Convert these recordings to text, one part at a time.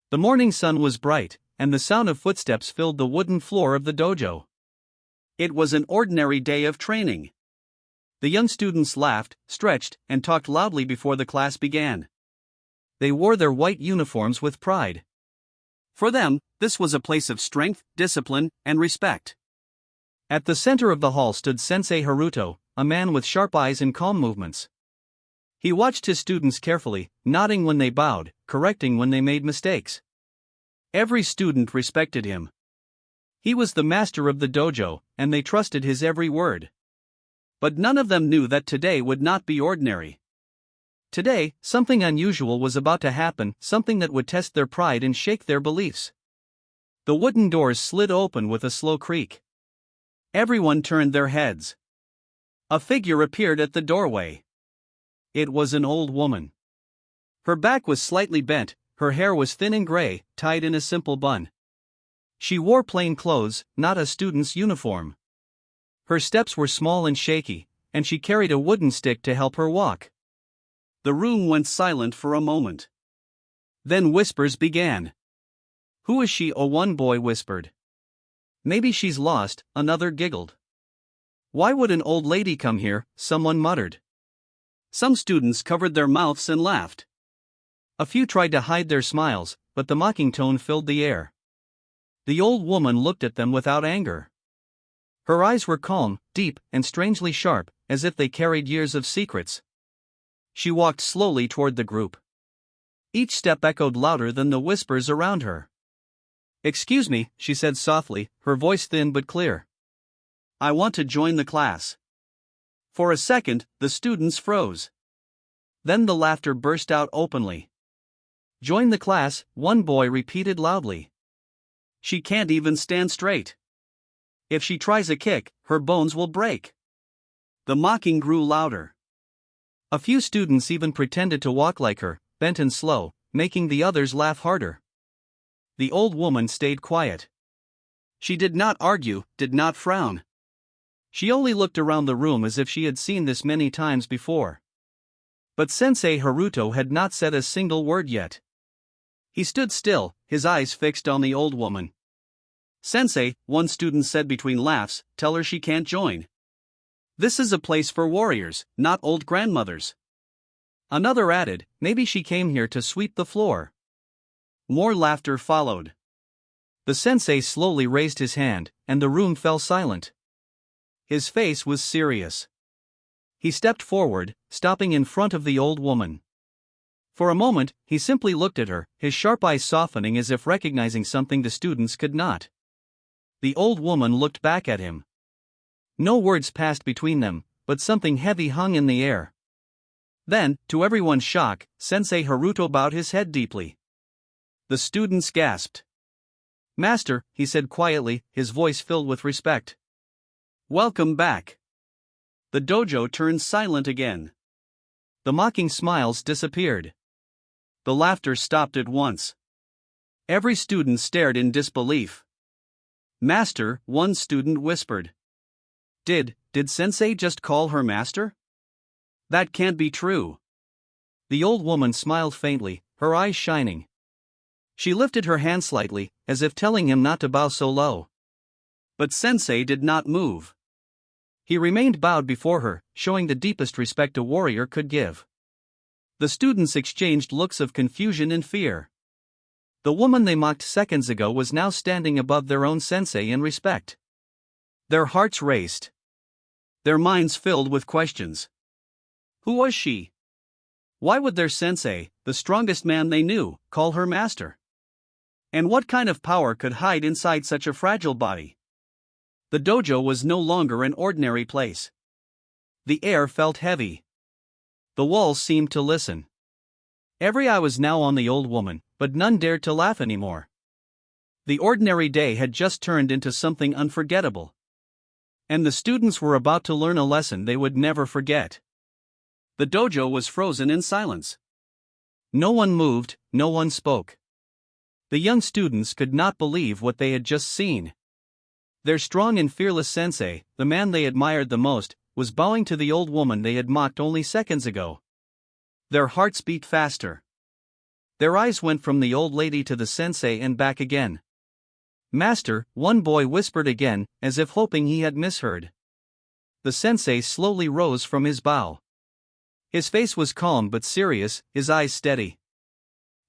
The morning sun was bright, and the sound of footsteps filled the wooden floor of the dojo. It was an ordinary day of training. The young students laughed, stretched, and talked loudly before the class began. They wore their white uniforms with pride. For them, this was a place of strength, discipline, and respect. At the center of the hall stood Sensei Haruto, a man with sharp eyes and calm movements. He watched his students carefully, nodding when they bowed, correcting when they made mistakes. Every student respected him. He was the master of the dojo, and they trusted his every word. But none of them knew that today would not be ordinary. Today, something unusual was about to happen, something that would test their pride and shake their beliefs. The wooden doors slid open with a slow creak. Everyone turned their heads. A figure appeared at the doorway. It was an old woman. Her back was slightly bent, her hair was thin and gray, tied in a simple bun. She wore plain clothes, not a student's uniform. Her steps were small and shaky, and she carried a wooden stick to help her walk. The room went silent for a moment. Then whispers began. "Who is she?" one boy whispered. "Maybe she's lost," another giggled. "Why would an old lady come here?" someone muttered. Some students covered their mouths and laughed. A few tried to hide their smiles, but the mocking tone filled the air. The old woman looked at them without anger. Her eyes were calm, deep, and strangely sharp, as if they carried years of secrets. She walked slowly toward the group. Each step echoed louder than the whispers around her. "Excuse me," she said softly, her voice thin but clear. "I want to join the class." For a second, the students froze. Then the laughter burst out openly. "Join the class," one boy repeated loudly. "She can't even stand straight. If she tries a kick, her bones will break." The mocking grew louder. A few students even pretended to walk like her, bent and slow, making the others laugh harder. The old woman stayed quiet. She did not argue, did not frown. She only looked around the room as if she had seen this many times before. But Sensei Haruto had not said a single word yet. He stood still, his eyes fixed on the old woman. "Sensei," one student said between laughs, "tell her she can't join. This is a place for warriors, not old grandmothers." Another added, "Maybe she came here to sweep the floor." More laughter followed. The sensei slowly raised his hand, and the room fell silent. His face was serious. He stepped forward, stopping in front of the old woman. For a moment, he simply looked at her, his sharp eyes softening as if recognizing something the students could not. The old woman looked back at him. No words passed between them, but something heavy hung in the air. Then, to everyone's shock, Sensei Haruto bowed his head deeply. The students gasped. "Master," he said quietly, his voice filled with respect. "Welcome back." The dojo turned silent again. The mocking smiles disappeared. The laughter stopped at once. Every student stared in disbelief. "Master," one student whispered. Did Sensei just call her master? That can't be true." The old woman smiled faintly, her eyes shining. She lifted her hand slightly, as if telling him not to bow so low. But Sensei did not move. He remained bowed before her, showing the deepest respect a warrior could give. The students exchanged looks of confusion and fear. The woman they mocked seconds ago was now standing above their own sensei in respect. Their hearts raced. Their minds filled with questions. Who was she? Why would their sensei, the strongest man they knew, call her master? And what kind of power could hide inside such a fragile body? The dojo was no longer an ordinary place. The air felt heavy. The walls seemed to listen. Every eye was now on the old woman, but none dared to laugh anymore. The ordinary day had just turned into something unforgettable. And the students were about to learn a lesson they would never forget. The dojo was frozen in silence. No one moved, no one spoke. The young students could not believe what they had just seen. Their strong and fearless sensei, the man they admired the most, was bowing to the old woman they had mocked only seconds ago. Their hearts beat faster. Their eyes went from the old lady to the sensei and back again. "Master," one boy whispered again, as if hoping he had misheard. The sensei slowly rose from his bow. His face was calm but serious, his eyes steady.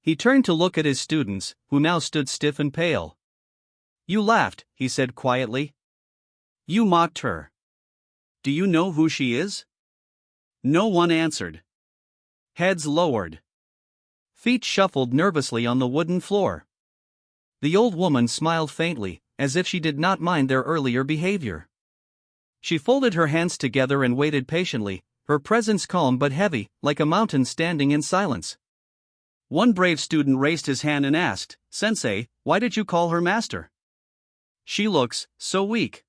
He turned to look at his students, who now stood stiff and pale. "You laughed," he said quietly. "You mocked her. Do you know who she is?" No one answered. Heads lowered. Feet shuffled nervously on the wooden floor. The old woman smiled faintly, as if she did not mind their earlier behavior. She folded her hands together and waited patiently, her presence calm but heavy, like a mountain standing in silence. One brave student raised his hand and asked, "Sensei, why did you call her master? She looks so weak."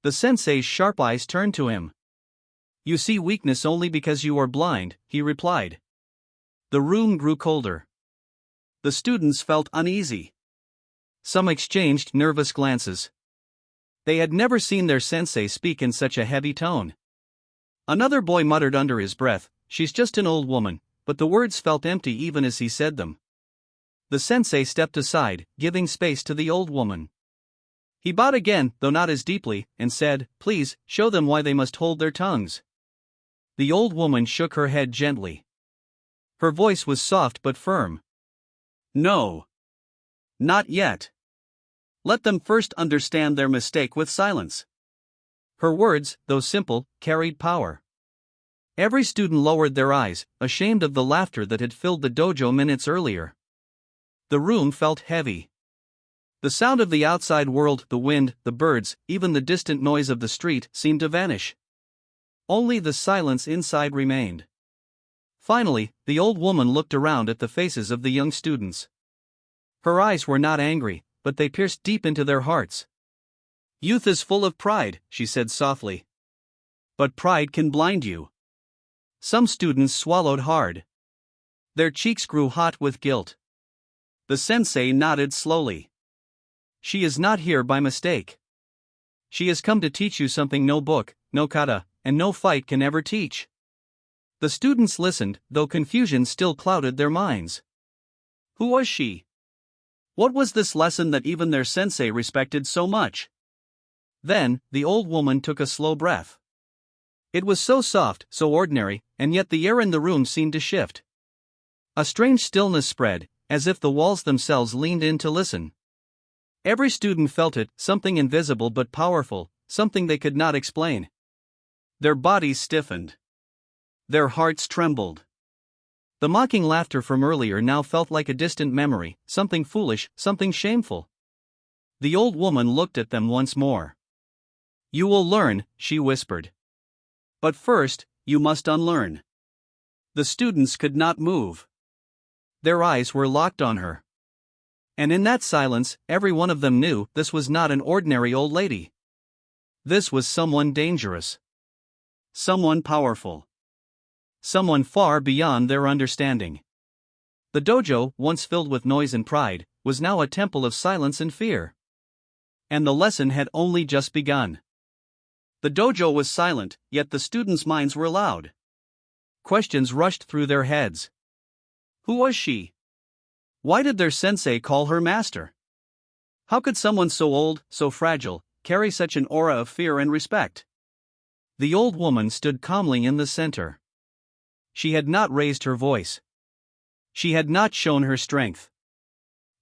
The sensei's sharp eyes turned to him. "You see weakness only because you are blind," he replied. The room grew colder. The students felt uneasy. Some exchanged nervous glances. They had never seen their sensei speak in such a heavy tone. Another boy muttered under his breath, "She's just an old woman," but the words felt empty even as he said them. The sensei stepped aside, giving space to the old woman. He bowed again, though not as deeply, and said, "Please, show them why they must hold their tongues." The old woman shook her head gently. Her voice was soft but firm. "No. Not yet. Let them first understand their mistake with silence." Her words, though simple, carried power. Every student lowered their eyes, ashamed of the laughter that had filled the dojo minutes earlier. The room felt heavy. The sound of the outside world, the wind, the birds, even the distant noise of the street, seemed to vanish. Only the silence inside remained. Finally, the old woman looked around at the faces of the young students. Her eyes were not angry, but they pierced deep into their hearts. "Youth is full of pride," she said softly. "But pride can blind you." Some students swallowed hard. Their cheeks grew hot with guilt. The sensei nodded slowly. "She is not here by mistake. She has come to teach you something no book, no kata, and no fight can ever teach." The students listened, though confusion still clouded their minds. Who was she? What was this lesson that even their sensei respected so much? Then, the old woman took a slow breath. It was so soft, so ordinary, and yet the air in the room seemed to shift. A strange stillness spread, as if the walls themselves leaned in to listen. Every student felt it, something invisible but powerful, something they could not explain. Their bodies stiffened. Their hearts trembled. The mocking laughter from earlier now felt like a distant memory, something foolish, something shameful. The old woman looked at them once more. "You will learn," she whispered. "But first, you must unlearn." The students could not move. Their eyes were locked on her. And in that silence, every one of them knew this was not an ordinary old lady. This was someone dangerous. Someone powerful. Someone far beyond their understanding. The dojo, once filled with noise and pride, was now a temple of silence and fear. And the lesson had only just begun. The dojo was silent, yet the students' minds were loud. Questions rushed through their heads. Who was she? Why did their sensei call her master? How could someone so old, so fragile, carry such an aura of fear and respect? The old woman stood calmly in the center. She had not raised her voice. She had not shown her strength.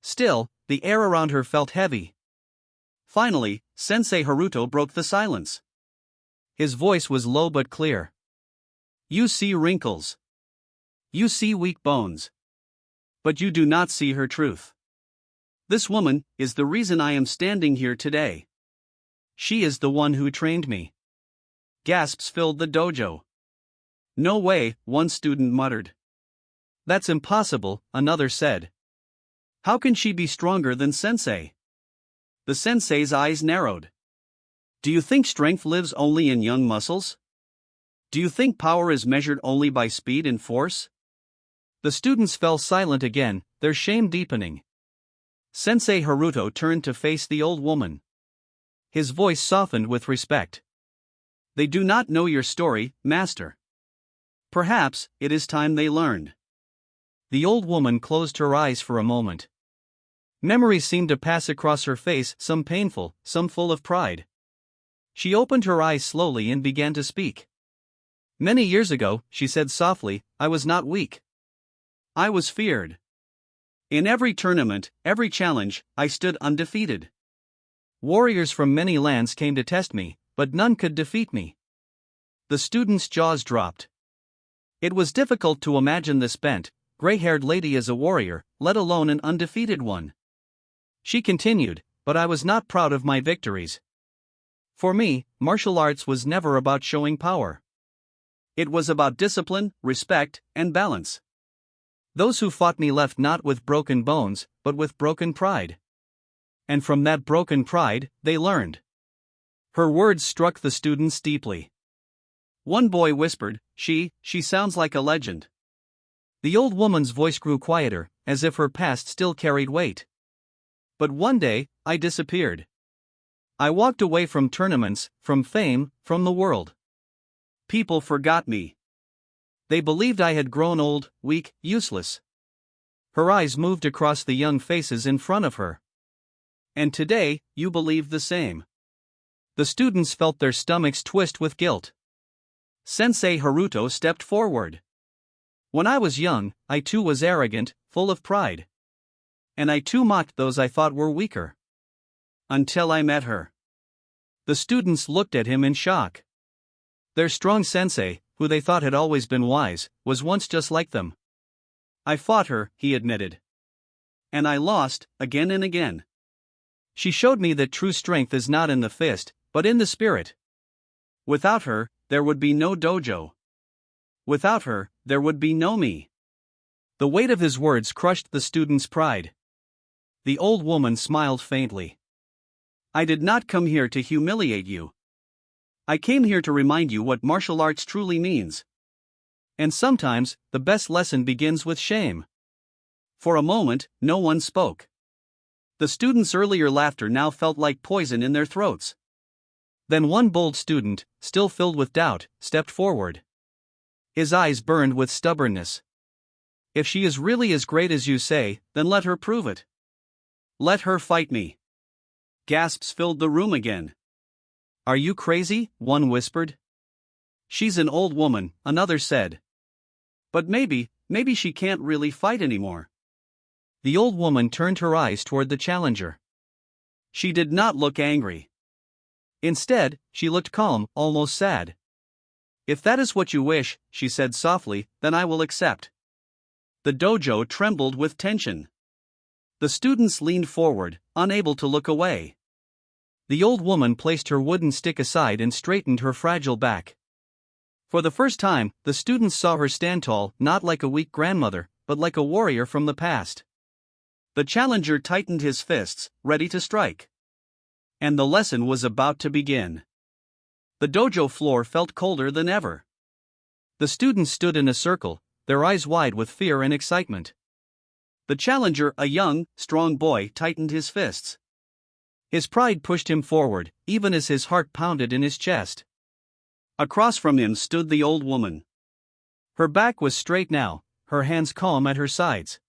Still, the air around her felt heavy. Finally, Sensei Haruto broke the silence. His voice was low but clear. "You see wrinkles. You see weak bones. But you do not see her truth. This woman is the reason I am standing here today. She is the one who trained me." Gasps filled the dojo. "No way," one student muttered. "That's impossible," another said. "How can she be stronger than Sensei?" The sensei's eyes narrowed. "Do you think strength lives only in young muscles? Do you think power is measured only by speed and force?" The students fell silent again, their shame deepening. Sensei Haruto turned to face the old woman. His voice softened with respect. "They do not know your story, master. Perhaps it is time they learned. The old woman closed her eyes for a moment. Memories seemed to pass across her face, some painful, some full of pride. She opened her eyes slowly and began to speak. Many years ago, she said softly, I was not weak. I was feared. In every tournament, every challenge, I stood undefeated. Warriors from many lands came to test me, but none could defeat me. The student's jaws dropped. It was difficult to imagine this bent, gray-haired lady as a warrior, let alone an undefeated one. She continued, but I was not proud of my victories. For me, martial arts was never about showing power. It was about discipline, respect, and balance. Those who fought me left not with broken bones, but with broken pride. And from that broken pride, they learned. Her words struck the students deeply. One boy whispered, she sounds like a legend. The old woman's voice grew quieter, as if her past still carried weight. But one day, I disappeared. I walked away from tournaments, from fame, from the world. People forgot me. They believed I had grown old, weak, useless. Her eyes moved across the young faces in front of her. And today, you believe the same. The students felt their stomachs twist with guilt. Sensei Haruto stepped forward. When I was young, I too was arrogant, full of pride. And I too mocked those I thought were weaker. Until I met her. The students looked at him in shock. Their strong sensei, who they thought had always been wise, was once just like them. I fought her, he admitted. And I lost, again and again. She showed me that true strength is not in the fist, but in the spirit. Without her, there would be no dojo. Without her, there would be no me. The weight of his words crushed the student's pride. The old woman smiled faintly. I did not come here to humiliate you. I came here to remind you what martial arts truly means. And sometimes, the best lesson begins with shame. For a moment, no one spoke. The students' earlier laughter now felt like poison in their throats. Then one bold student, still filled with doubt, stepped forward. His eyes burned with stubbornness. If she is really as great as you say, then let her prove it. Let her fight me. Gasps filled the room again. Are you crazy? One whispered. She's an old woman, another said. But maybe she can't really fight anymore. The old woman turned her eyes toward the challenger. She did not look angry. Instead, she looked calm, almost sad. If that is what you wish, she said softly, then I will accept. The dojo trembled with tension. The students leaned forward, unable to look away. The old woman placed her wooden stick aside and straightened her fragile back. For the first time, the students saw her stand tall, not like a weak grandmother, but like a warrior from the past. The challenger tightened his fists, ready to strike. And the lesson was about to begin. The dojo floor felt colder than ever. The students stood in a circle, their eyes wide with fear and excitement. The challenger, a young, strong boy, tightened his fists. His pride pushed him forward, even as his heart pounded in his chest. Across from him stood the old woman. Her back was straight now, her hands calm at her sides.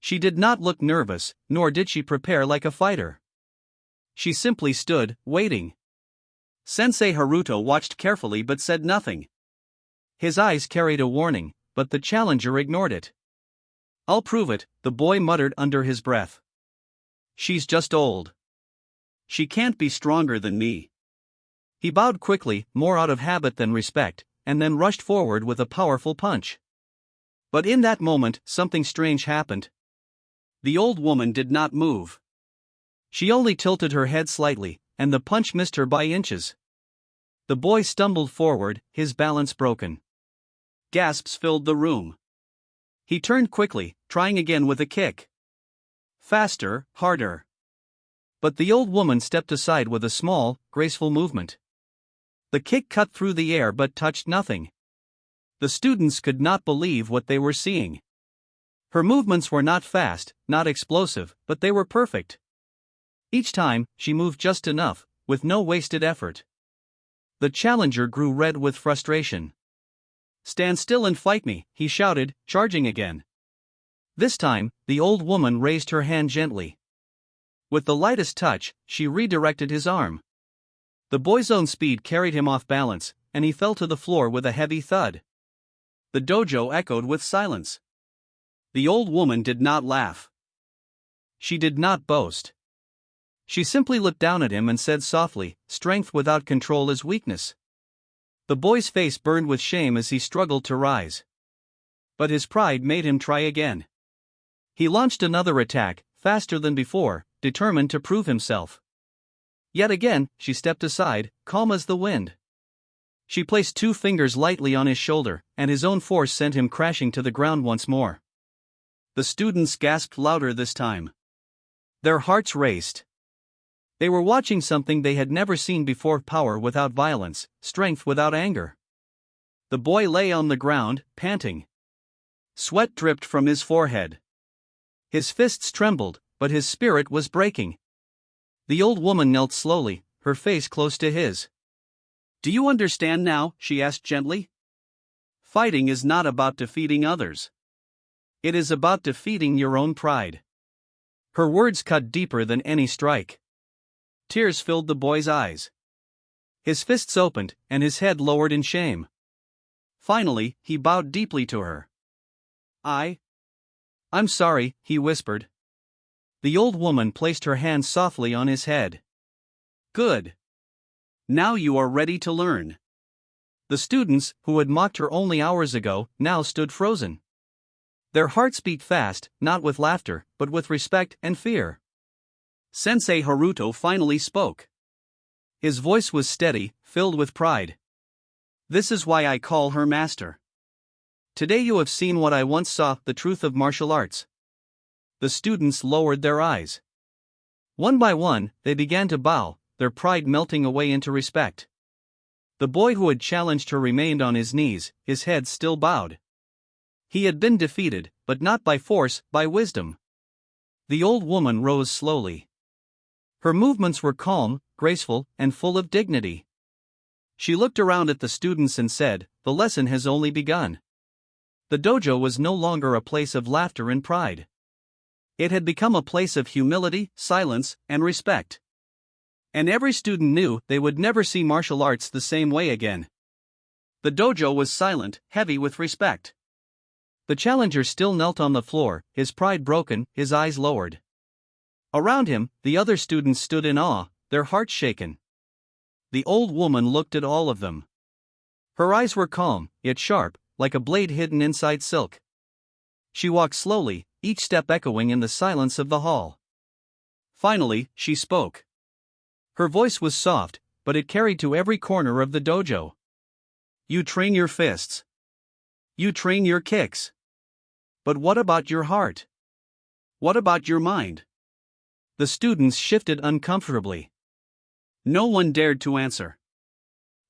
She did not look nervous, nor did she prepare like a fighter. She simply stood, waiting. Sensei Haruto watched carefully but said nothing. His eyes carried a warning, but the challenger ignored it. I'll prove it, the boy muttered under his breath. She's just old. She can't be stronger than me. He bowed quickly, more out of habit than respect, and then rushed forward with a powerful punch. But in that moment, something strange happened. The old woman did not move. She only tilted her head slightly, and the punch missed her by inches. The boy stumbled forward, his balance broken. Gasps filled the room. He turned quickly, trying again with a kick. Faster, harder. But the old woman stepped aside with a small, graceful movement. The kick cut through the air but touched nothing. The students could not believe what they were seeing. Her movements were not fast, not explosive, but they were perfect. Each time, she moved just enough, with no wasted effort. The challenger grew red with frustration. Stand still and fight me, he shouted, charging again. This time, the old woman raised her hand gently. With the lightest touch, she redirected his arm. The boy's own speed carried him off balance, and he fell to the floor with a heavy thud. The dojo echoed with silence. The old woman did not laugh. She did not boast. She simply looked down at him and said softly, "Strength without control is weakness." The boy's face burned with shame as he struggled to rise. But his pride made him try again. He launched another attack, faster than before, determined to prove himself. Yet again, she stepped aside, calm as the wind. She placed 2 fingers lightly on his shoulder, and his own force sent him crashing to the ground once more. The students gasped louder this time. Their hearts raced. They were watching something they had never seen before: power without violence, strength without anger. The boy lay on the ground, panting. Sweat dripped from his forehead. His fists trembled, but his spirit was breaking. The old woman knelt slowly, her face close to his. "Do you understand now?" she asked gently. "Fighting is not about defeating others. It is about defeating your own pride." Her words cut deeper than any strike. Tears filled the boy's eyes. His fists opened, and his head lowered in shame. Finally, he bowed deeply to her. I'm sorry," he whispered. The old woman placed her hand softly on his head. "Good. Now you are ready to learn." The students, who had mocked her only hours ago, now stood frozen. Their hearts beat fast, not with laughter, but with respect and fear. Sensei Haruto finally spoke. His voice was steady, filled with pride. "This is why I call her master. Today you have seen what I once saw, the truth of martial arts." The students lowered their eyes. One by one, they began to bow, their pride melting away into respect. The boy who had challenged her remained on his knees, his head still bowed. He had been defeated, but not by force, by wisdom. The old woman rose slowly. Her movements were calm, graceful, and full of dignity. She looked around at the students and said, "The lesson has only begun." The dojo was no longer a place of laughter and pride. It had become a place of humility, silence, and respect. And every student knew they would never see martial arts the same way again. The dojo was silent, heavy with respect. The challenger still knelt on the floor, his pride broken, his eyes lowered. Around him, the other students stood in awe, their hearts shaken. The old woman looked at all of them. Her eyes were calm, yet sharp, like a blade hidden inside silk. She walked slowly, each step echoing in the silence of the hall. Finally, she spoke. Her voice was soft, but it carried to every corner of the dojo. "You train your fists. You train your kicks. But what about your heart? What about your mind?" The students shifted uncomfortably. No one dared to answer.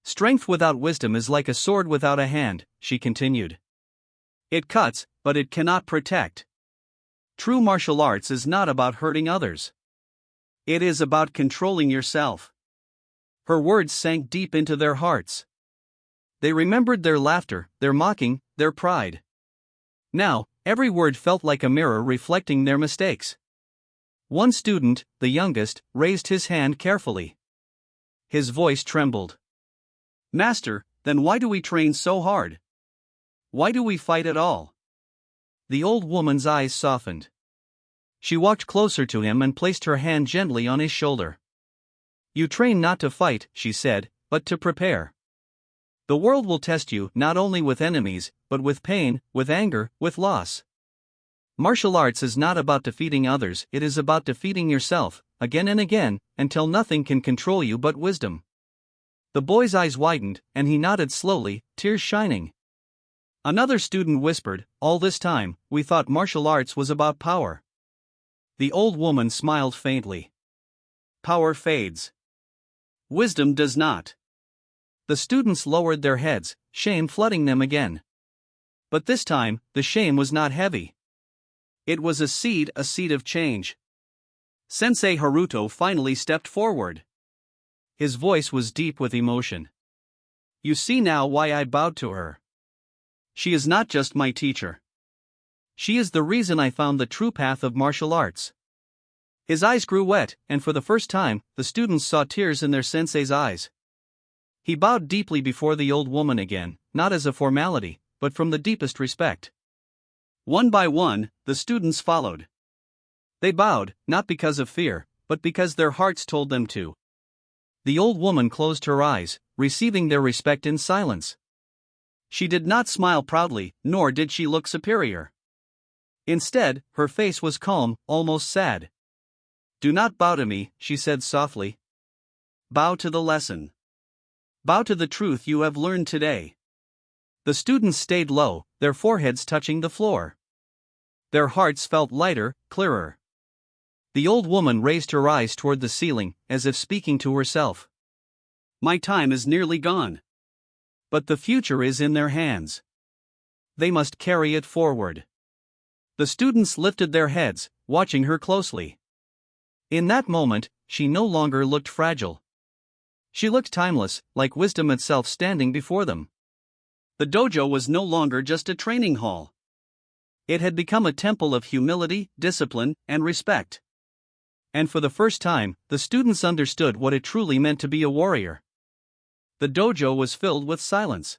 "Strength without wisdom is like a sword without a hand," she continued. "It cuts, but it cannot protect. True martial arts is not about hurting others. It is about controlling yourself." Her words sank deep into their hearts. They remembered their laughter, their mocking, their pride. Now, every word felt like a mirror reflecting their mistakes. One student, the youngest, raised his hand carefully. His voice trembled. "Master, then why do we train so hard? Why do we fight at all?" The old woman's eyes softened. She walked closer to him and placed her hand gently on his shoulder. "You train not to fight," she said, "but to prepare. The world will test you not only with enemies, but with pain, with anger, with loss. Martial arts is not about defeating others, it is about defeating yourself, again and again, until nothing can control you but wisdom." The boy's eyes widened, and he nodded slowly, tears shining. Another student whispered, "All this time, we thought martial arts was about power." The old woman smiled faintly. "Power fades. Wisdom does not." The students lowered their heads, shame flooding them again. But this time, the shame was not heavy. It was a seed of change. Sensei Haruto finally stepped forward. His voice was deep with emotion. "You see now why I bowed to her. She is not just my teacher. She is the reason I found the true path of martial arts. His eyes grew wet, and for the first time, the students saw tears in their sensei's eyes. He bowed deeply before the old woman again, not as a formality, but from the deepest respect. One by one, the students followed. They bowed, not because of fear, but because their hearts told them to. The old woman closed her eyes, receiving their respect in silence. She did not smile proudly, nor did she look superior. Instead, her face was calm, almost sad. "Do not bow to me," she said softly. "Bow to the lesson. Bow to the truth you have learned today." The students stayed low, their foreheads touching the floor. Their hearts felt lighter, clearer. The old woman raised her eyes toward the ceiling, as if speaking to herself. "My time is nearly gone. But the future is in their hands. They must carry it forward." The students lifted their heads, watching her closely. In that moment, she no longer looked fragile. She looked timeless, like wisdom itself standing before them. The dojo was no longer just a training hall. It had become a temple of humility, discipline, and respect. And for the first time, the students understood what it truly meant to be a warrior. The dojo was filled with silence.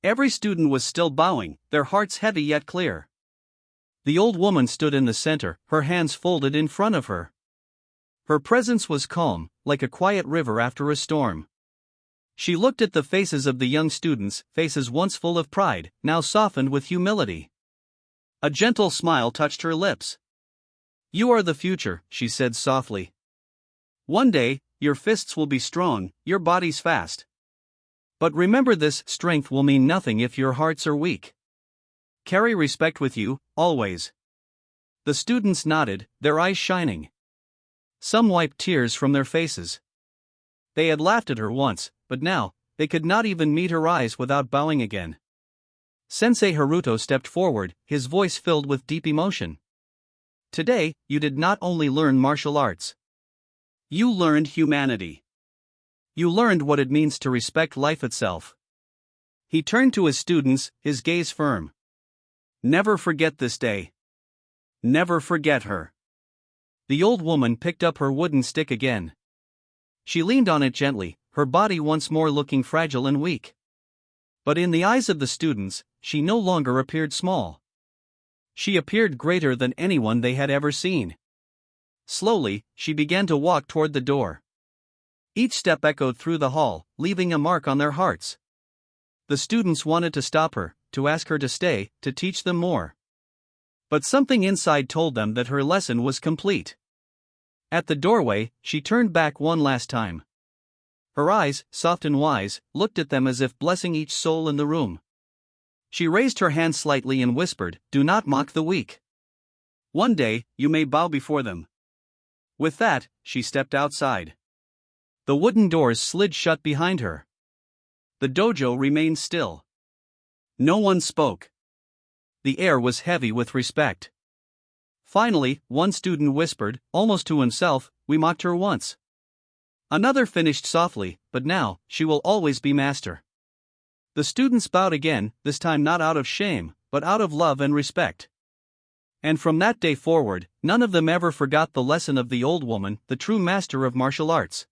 Every student was still bowing, their hearts heavy yet clear. The old woman stood in the center, her hands folded in front of her. Her presence was calm, like a quiet river after a storm. She looked at the faces of the young students, faces once full of pride, now softened with humility. A gentle smile touched her lips. "You are the future," she said softly. "One day, your fists will be strong, your bodies fast. But remember this, strength will mean nothing if your hearts are weak. Carry respect with you, always." The students nodded, their eyes shining. Some wiped tears from their faces. They had laughed at her once, but now, they could not even meet her eyes without bowing again. Sensei Haruto stepped forward, his voice filled with deep emotion. "Today, you did not only learn martial arts. You learned humanity. You learned what it means to respect life itself." He turned to his students, his gaze firm. "Never forget this day. Never forget her." The old woman picked up her wooden stick again. She leaned on it gently, her body once more looking fragile and weak. But in the eyes of the students, she no longer appeared small. She appeared greater than anyone they had ever seen. Slowly, she began to walk toward the door. Each step echoed through the hall, leaving a mark on their hearts. The students wanted to stop her, to ask her to stay, to teach them more. But something inside told them that her lesson was complete. At the doorway, she turned back one last time. Her eyes, soft and wise, looked at them as if blessing each soul in the room. She raised her hand slightly and whispered, "Do not mock the weak. One day, you may bow before them." With that, she stepped outside. The wooden doors slid shut behind her. The dojo remained still. No one spoke. The air was heavy with respect. Finally, one student whispered, almost to himself, "We mocked her once." Another finished softly, "But now, she will always be master." The students bowed again, this time not out of shame, but out of love and respect. And from that day forward, none of them ever forgot the lesson of the old woman, the true master of martial arts.